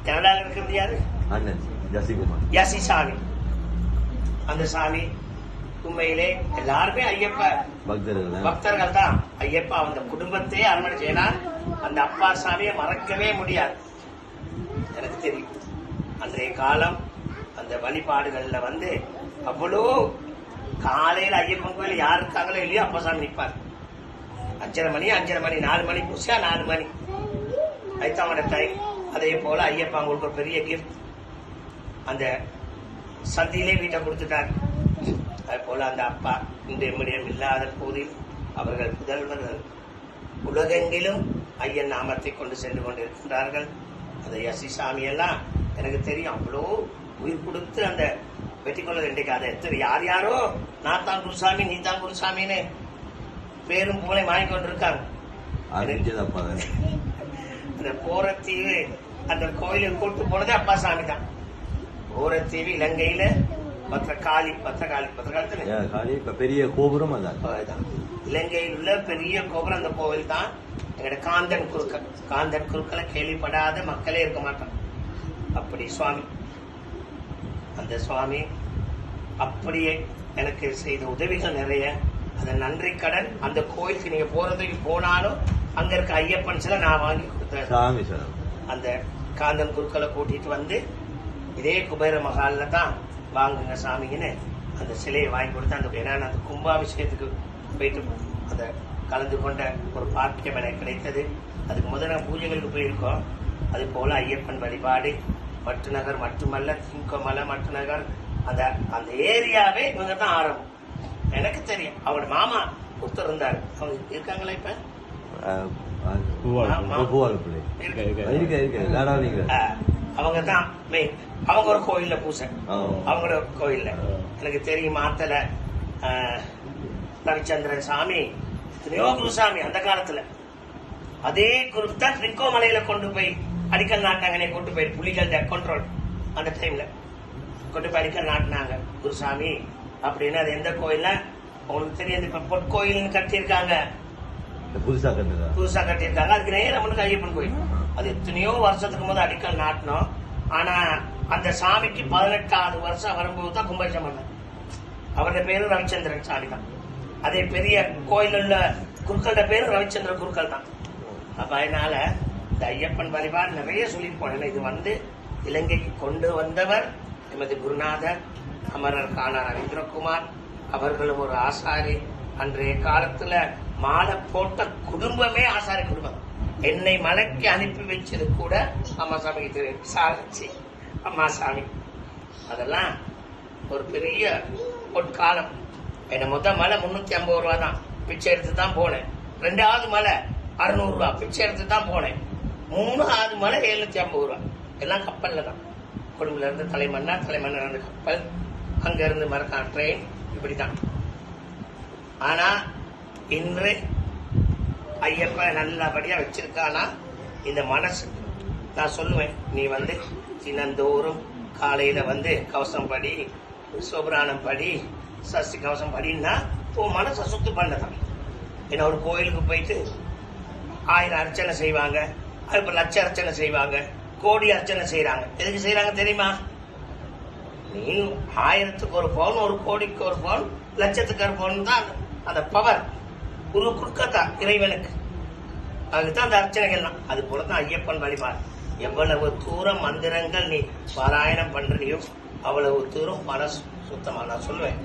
கனடாவில் இருக்கிறது யாரு? அண்ணன் ஜசிகுமார், யசி சாமி. அந்த சாமி உண்மையிலே எல்லாருமே ஐயப்ப பக்தர்கள் தான். ஐயப்பா அந்த குடும்பத்தையே அரவணை செய்யலாம். அந்த அப்பா சாமியை மறக்கவே முடியாது. எனக்கு தெரியும் அன்றைய காலம் அந்த வழிபாடுகள்ல அவ்வளோ காலையில ஐயப்பன் கோயில் யாரு இருக்காங்களோ இல்லையோ அப்பா சாமி நிற்பார். 5:30 மணி 4 மணி புதுசா 4 மணி ஐத்தாமட டைம். அதே போல ஐயப்பா அவங்களுக்கு ஒரு பெரிய கிஃப்ட் அந்த சந்தியிலே வீட்டை கொடுத்துட்டார். அது போல அந்த அப்பா இன்றைய முடியம் இல்லாத போதில் அவர்கள் புதல்வர்கள் உலகெங்கிலும் ஐயன் நாமத்தை கொண்டு சென்று கொண்டிருக்கின்றார்கள். அந்த யசி சாமி எல்லாம் எனக்கு தெரியும் அவ்வளோ உயிர் கொடுத்து அந்த வெற்றி கொள்ள இன்றைக்கு அதை எத்தனை யார் யாரோ நான் தான் குருசாமி நீ தான் குருசாமின்னு பேரும் போல வாங்கி கொண்டிருக்காங்க. அந்த போரத்தீவு அந்த கோயிலுக்கு கூட்டு போனதே அப்பா சாமி தான். போரத்தீவு இலங்கையில பத்திரகாளி பெரிய கோபுரம் இலங்கையில் உள்ள பெரிய கோபுரம் அந்த கோவில் தான். எங்கட காந்தன் குருக்களை கேள்விப்படாத மக்களே இருக்க மாட்டான். அப்படி சுவாமி அந்த சுவாமி அப்படியே எனக்கு செய்த உதவிகள் நிறைய. அந்த நன்றி கடன் அந்த கோயிலுக்கு நீங்க போறதுக்கு போனாலும் அங்க இருக்க ஐயப்பன் சில நான் வாங்கி கொடுத்தேன். அந்த காந்தன் குருக்களை கூட்டிட்டு இதே குபேர மகால்ல தான் வாங்குங்க சாமிங்கன்னு அந்த சிலையை வாங்கி கொடுத்து அந்த ஏன்னா அந்த கும்பாபிஷேகத்துக்கு போயிட்டு அந்த கலந்து கொண்ட ஒரு பாக்கியம் எனக்கு கிடைத்தது. அதுக்கு முதல்ல பூஜைகளுக்கு போயிருக்கோம். அது போல ஐயப்பன் வழிபாடு மட்டுநகர் மட்டுமல்ல திங்கமலை மட்டுநகர் அந்த அந்த ஏரியாவே இவங்க தான் ஆரம்பம். எனக்கு தெரியும் அவங்க மாமா ஒருத்தர் இருந்தாரு. அவங்க இருக்காங்களா இப்ப? அவங்க தான் மெயின். அவங்க ஒரு கோயில்ல பூசை அவங்களோட கோயில்ல எனக்கு தெரியும். மாத்தல ரவிச்சந்திரன் சாமி எத்தனையோ குருசாமி அந்த காலத்துல அதே குரு தான் திருக்கோமலையில கொண்டு போய் அடிக்கல் நாட்டாங்கன்னே கொண்டு போய் புலிகள் கண்ட்ரோல் அந்த டைம்ல கொண்டு போய் அடிக்கல் நாட்டினாங்க குருசாமி அப்படின்னு. அது எந்த கோயில்ல உங்களுக்கு தெரியாது. இப்ப பொற்கோயில் கட்டியிருக்காங்க, புதுசா கட்டியிருக்காங்க. அதுக்கு நேரம் நம்மளுக்கு ஐயப்பன் கோயில். அது எத்தனையோ வருஷத்துக்கு முதல் அடிக்கல் நாட்டினோம். ஆனா அந்த சாமிக்கு 18வது வருஷம் வரும்போது தான் கும்பாபிஷேகம் பண்ணாங்க. அவருடைய பேரு ரவிச்சந்திரன் சாமி தான். அதே பெரிய கோயில் உள்ள குருக்களோட பேரு ரவிச்சந்திர குருக்கள் தான். அப்ப அதனால இந்த ஐயப்பன் வழிபாடு நிறைய சொல்லி போனேன். இது இலங்கைக்கு கொண்டு வந்தவர் எமது குருநாதர் அமரர் காணா ரவீந்திரகுமார். அவர்களும் ஒரு ஆசாரி. அன்றைய காலத்துல மாலை போட்ட குடும்பமே ஆசாரி குடும்பம். என்னை மலைக்கு அனுப்பி வச்சது கூட அம்மா சாமிக்கு தெரியும். சாரட்சி அம்மா சாமி அதெல்லாம் ஒரு பெரிய பொற்காலம். என்ன மலை 350 ரூபா தான் பிச்சை எடுத்து தான் போனேன். 2வது மலை 600 ரூபா பிச்சை எடுத்து தான் போனேன். 3வது மலை 750 ரூபா. எல்லாம் கப்பல்ல தான். கொழும்புல இருந்து தலைமன்னார் இருந்து கப்பல், அங்க இருந்து மரக்கான் ட்ரெயின், இப்படிதான். ஆனா இன்று ஐயப்ப நல்லபடியா வச்சிருக்கானா இந்த மனசு. நான் சொல்லுவேன், நீ தினந்தோறும் காலையில கவசம் படி, சுப்ராணம் படி, சஷ்டி கவசம் படின்னா உன் மனசை சுத்து பண்ணதான். ஏன்னா ஒரு கோயிலுக்கு போயிட்டு 1000 அர்ச்சனை செய்வாங்க, அது லட்ச அர்ச்சனை செய்வாங்க, கோடி அர்ச்சனை செய்யறாங்க. எதுக்கு செய்யறாங்க தெரியுமா? நீ 1000க்கு ஒரு பவுன், 1 கோடிக்கு ஒரு பவுன், லட்சத்துக்கு ஒரு பவுன் தான் அந்த பவர் குரு குறுக்கத்தான் இறைவனுக்கு. அதுதான் அந்த அர்ச்சனைகள்லாம். அது போலதான் ஐயப்பன் வழிபாடு. எவ்வளவு தூரம் மந்திரங்கள் நீ பாராயணம் பண்றியோ அவ்வளவு தூரம் மனசு சுத்தமா. நான் சொல்லுவேன்,